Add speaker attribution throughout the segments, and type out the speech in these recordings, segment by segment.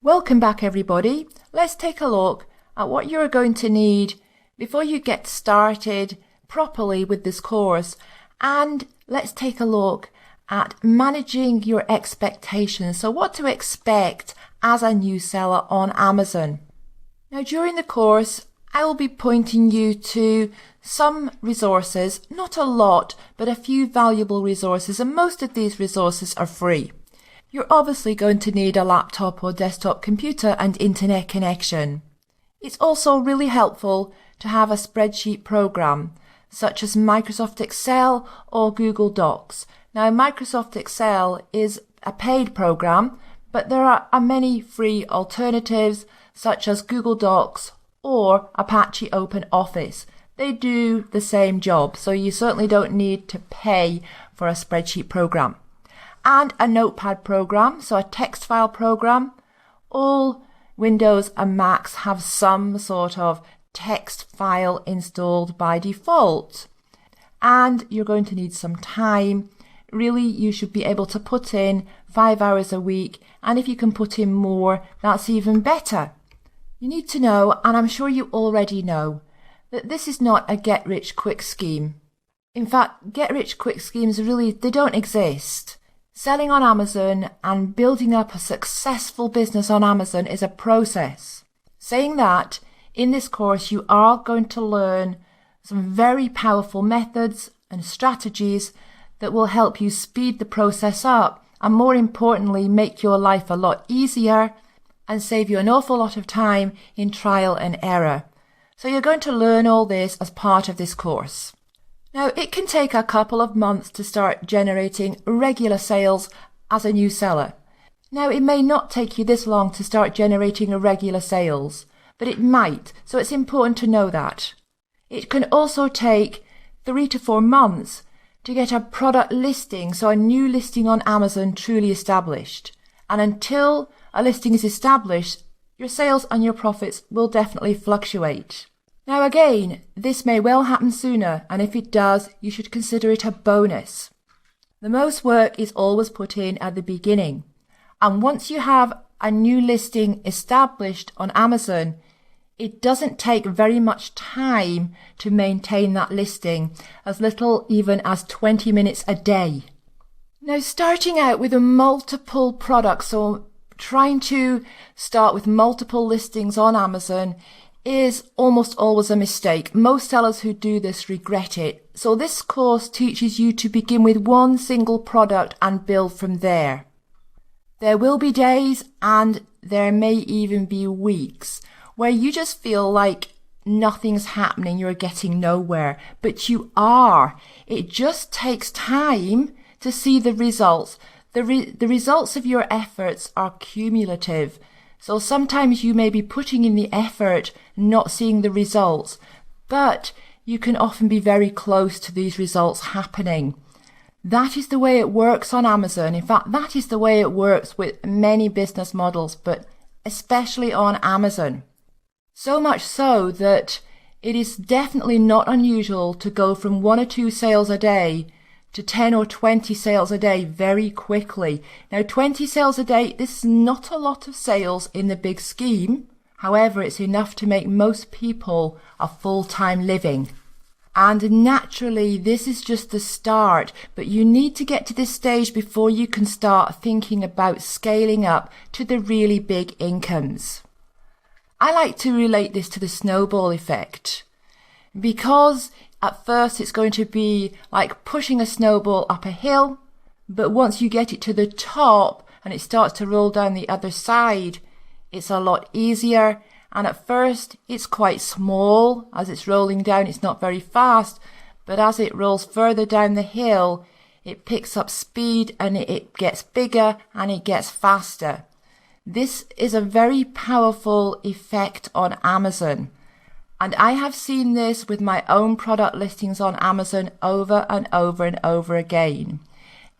Speaker 1: Welcome back everybody. Let's take a look at what you're going to need before you get started properly with this course, and let's take a look at managing your expectations. So what to expect as a new seller on Amazon. Now during the course I will be pointing you to some resources, not a lot, but a few valuable resources, and most of these resources are free. You're obviously going to need a laptop or desktop computer and internet connection. It's also really helpful to have a spreadsheet program, such as Microsoft Excel or Google Docs. Now, Microsoft Excel is a paid program, but there are many free alternatives, such as Google Docs or Apache OpenOffice. They do the same job, so you certainly don't need to pay for a spreadsheet program. And a notepad program, so a text file program. All Windows and Macs have some sort of text file installed by default. And you're going to need some time. Really, you should be able to put in 5 hours a week, and if you can put in more, that's even better. You need to know, and I'm sure you already know, that this is not a get-rich-quick scheme. In fact, get-rich-quick schemes they don't exist. Selling on Amazon and building up a successful business on Amazon is a process. Saying that, in this course you are going to learn some very powerful methods and strategies that will help you speed the process up, and more importantly make your life a lot easier and save you an awful lot of time in trial and error. So you're going to learn all this as part of this course. Now, it can take a couple of months to start generating regular sales as a new seller. Now, it may not take you this long to start generating regular sales, but it might, so it's important to know that. It can also take 3 to 4 months to get a product listing, so a new listing on Amazon truly established. And until a listing is established, your sales and your profits will definitely fluctuate. Now again, this may well happen sooner, and if it does, you should consider it a bonus. The most work is always put in at the beginning, and once you have a new listing established on Amazon, it doesn't take very much time to maintain that listing, as little even as 20 minutes a day. Now, starting out with multiple products, or trying to start with multiple listings on Amazon, is almost always a mistake. Most sellers who do this regret it. So this course teaches you to begin with one single product and build from there. There will be days, and there may even be weeks, where you just feel like nothing's happening, you're getting nowhere, but you are. It just takes time to see the results. The results of your efforts are cumulative. So sometimes you may be putting in the effort, not seeing the results, but you can often be very close to these results happening. That is the way it works on Amazon. In fact, that is the way it works with many business models, but especially on Amazon. So much so that it is definitely not unusual to go from 1 or 2 sales a day to 10 or 20 sales a day very quickly. Now, 20 sales a day, this is not a lot of sales in the big scheme. However, it's enough to make most people a full-time living. And naturally, this is just the start, but you need to get to this stage before you can start thinking about scaling up to the really big incomes. I like to relate this to the snowball effect, because at first it's going to be like pushing a snowball up a hill, but once you get it to the top and it starts to roll down the other side, it's a lot easier. And at first it's quite small. As it's rolling down, it's not very fast, but as it rolls further down the hill, it picks up speed and it gets bigger and it gets faster. This is a very powerful effect on Amazon. And I have seen this with my own product listings on Amazon over and over and over again.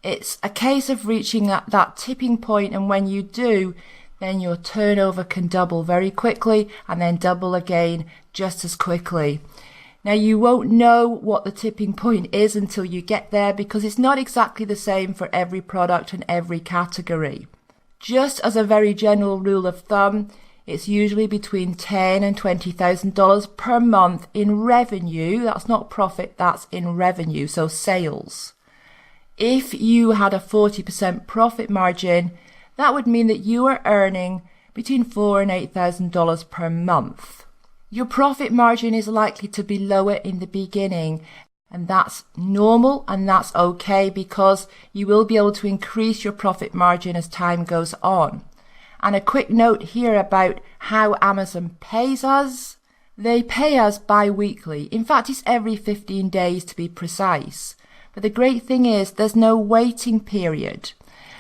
Speaker 1: It's a case of reaching that tipping point, and when you do, then your turnover can double very quickly and then double again just as quickly. Now, you won't know what the tipping point is until you get there, because it's not exactly the same for every product and every category. Just as a very general rule of thumb, it's usually between $10,000 and $20,000 per month in revenue. That's not profit, that's in revenue, so sales. If you had a 40% profit margin, that would mean that you are earning between $4,000 and $8,000 per month. Your profit margin is likely to be lower in the beginning, and that's normal and that's okay because you will be able to increase your profit margin as time goes on. And a quick note here about how Amazon pays us. They pay us bi-weekly. In fact, it's every 15 days to be precise. But the great thing is there's no waiting period.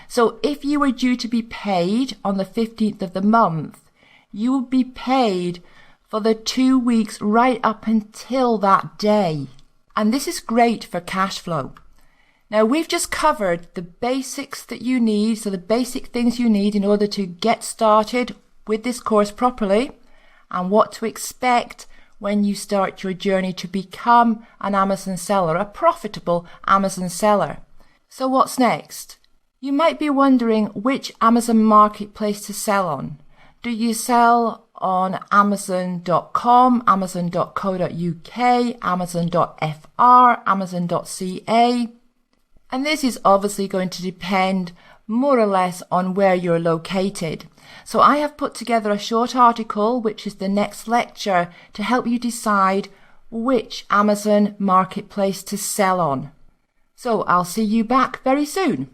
Speaker 1: So if you were due to be paid on the 15th of the month, you will be paid for the 2 weeks right up until that day. And this is great for cash flow. Now, we've just covered the basics that you need, so the basic things you need in order to get started with this course properly, and what to expect when you start your journey to become an Amazon seller, a profitable Amazon seller. So what's next? You might be wondering which Amazon marketplace to sell on. Do you sell on Amazon.com, Amazon.co.uk, Amazon.fr, Amazon.ca? And this is obviously going to depend more or less on where you're located. So I have put together a short article, which is the next lecture, to help you decide which Amazon marketplace to sell on. So I'll see you back very soon.